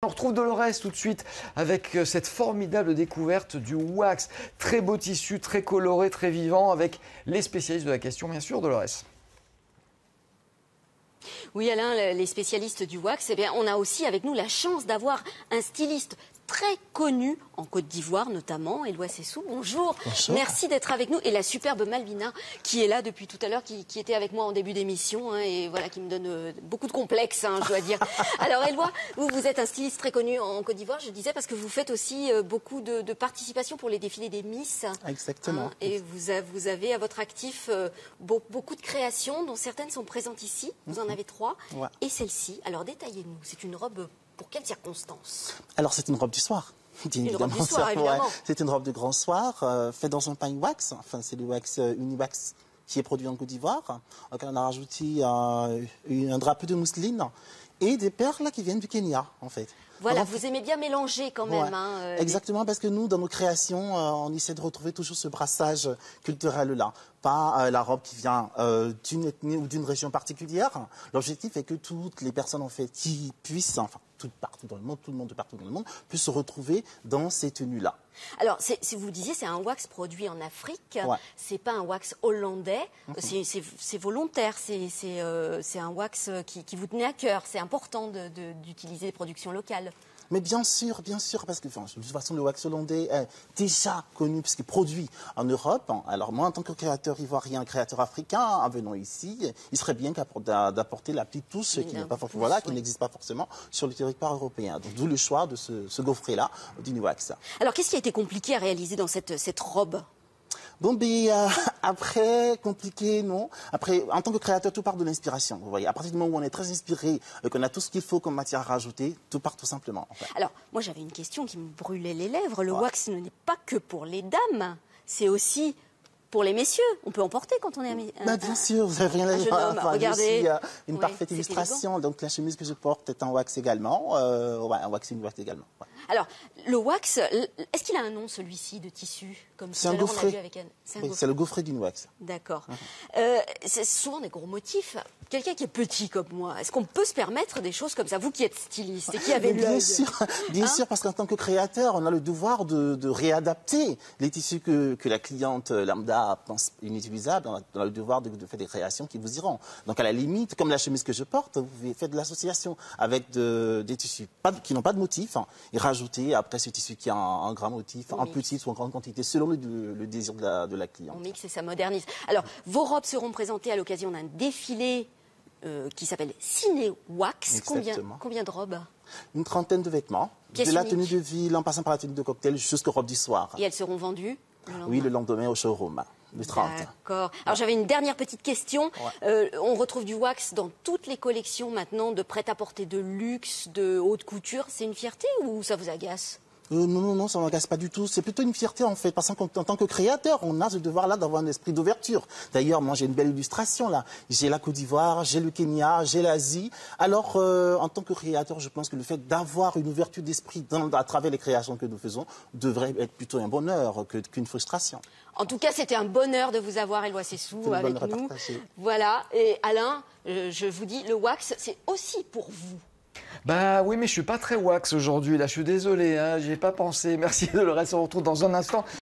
On retrouve Dolores tout de suite avec cette formidable découverte du wax. Très beau tissu, très coloré, très vivant, avec les spécialistes de la question, bien sûr, Dolores. Oui, Alain, les spécialistes du wax, eh bien, on a aussi avec nous la chance d'avoir un styliste très connu en Côte d'Ivoire notamment, Éloi Sessou. Bonjour. Bonjour. Merci d'être avec nous. Et la superbe Malvina qui est là depuis tout à l'heure, qui était avec moi en début d'émission et voilà, qui me donne beaucoup de complexes, je dois dire. Alors Éloi, vous êtes un styliste très connu en Côte d'Ivoire, je disais, parce que vous faites aussi beaucoup de participation pour les défilés des Miss. Exactement. Et vous avez à votre actif beaucoup de créations, dont certaines sont présentes ici. Vous en avez 3. Ouais. Et celle-ci, alors détaillez-nous, c'est une robe pour quelles circonstances? Alors c'est une robe du soir. Une robe du soir, évidemment. Ouais. C'est une robe de grand soir, faite dans un pain wax. Enfin, c'est le wax Uniwax qui est produit en Côte d'Ivoire. Donc on a rajouté un drapeau de mousseline et des perles qui viennent du Kenya, en fait. Voilà, Alors, vous aimez bien mélanger quand même. Ouais. Exactement, parce que nous, dans nos créations, on essaie de retrouver toujours ce brassage culturel-là. Pas la robe qui vient d'une ethnie ou d'une région particulière. L'objectif est que toutes les personnes, en fait, qui puissent, enfin, partout dans le monde, tout le monde de partout dans le monde, puissent se retrouver dans ces tenues-là. Alors, si vous disiez, c'est un wax produit en Afrique, Ouais. c'est pas un wax hollandais, c'est volontaire, c'est un wax qui vous tenait à cœur. C'est important d'utiliser des productions locales. Mais bien sûr, parce que enfin, de toute façon, le wax hollandais est déjà connu puisqu'il est produit en Europe. Alors moi, en tant que créateur ivoirien, créateur africain, en venant ici, il serait bien d'apporter la petite touche qui n'existe pas forcément sur le territoire européen. Donc d'où le choix de ce gaufret-là, du wax. Alors, qu'est-ce qui a été compliqué à réaliser dans cette robe? Bon, après, compliqué, non. Après, en tant que créateur, tout part de l'inspiration. Vous voyez, à partir du moment où on est très inspiré, qu'on a tout ce qu'il faut comme matière à rajouter, tout part tout simplement. En fait. Alors, moi, j'avais une question qui me brûlait les lèvres. Le wax n'est pas que pour les dames, c'est aussi pour les messieurs. On peut en porter quand on est bien sûr, vous n'avez rien à dire. Regardez. Une parfaite illustration. Élégant. Donc, la chemise que je porte est en wax également. Un wax Uniwax également. Ouais. Alors, le wax, est-ce qu'il a un nom, celui-ci, de tissu comme c'est un gaufret. C'est le gaufret d'Uniwax. D'accord. C'est souvent des gros motifs. Quelqu'un qui est petit comme moi, est-ce qu'on peut se permettre des choses comme ça? Vous qui êtes styliste et qui avez l'œil. Bien sûr, parce qu'en tant que créateur, on a le devoir de réadapter les tissus que la cliente lambda pense inutilisables. On a le devoir de faire des créations qui vous iront. Donc, à la limite, comme la chemise que je porte, vous pouvez faire de l'association avec des tissus qui n'ont pas de motif et rajouter après ce tissu qui a un grand motif, en petite ou en grande quantité, selon le désir de la cliente. On mixe et ça modernise. Alors, vos robes seront présentées à l'occasion d'un défilé qui s'appelle Ciné Wax. Combien de robes? Une trentaine de vêtements. Pièces de la uniques. tenue de ville en passant par la tenue de cocktail jusqu'aux robes du soir. Et elles seront vendues le lendemain? Oui, le lendemain au showroom, le 30. D'accord. Alors j'avais une dernière petite question. On retrouve du wax dans toutes les collections maintenant de prêt-à-porter de luxe, de haute couture. C'est une fierté ou ça vous agace? Non, ça ne m'agace pas du tout. C'est plutôt une fierté, en fait, parce qu'en tant que créateur, on a ce devoir-là d'avoir un esprit d'ouverture. D'ailleurs, moi, j'ai une belle illustration, là. J'ai la Côte d'Ivoire, j'ai le Kenya, j'ai l'Asie. Alors, en tant que créateur, je pense que le fait d'avoir une ouverture d'esprit à travers les créations que nous faisons devrait être plutôt un bonheur qu'une frustration. En tout cas, c'était un bonheur de vous avoir, Éloi Sessou, avec nous. Voilà. Et Alain, je vous dis, le wax, c'est aussi pour vous. Bah oui, mais je suis pas très wax aujourd'hui, là, je suis désolé, j'y ai pas pensé. Merci Dolores, on se retrouve dans un instant.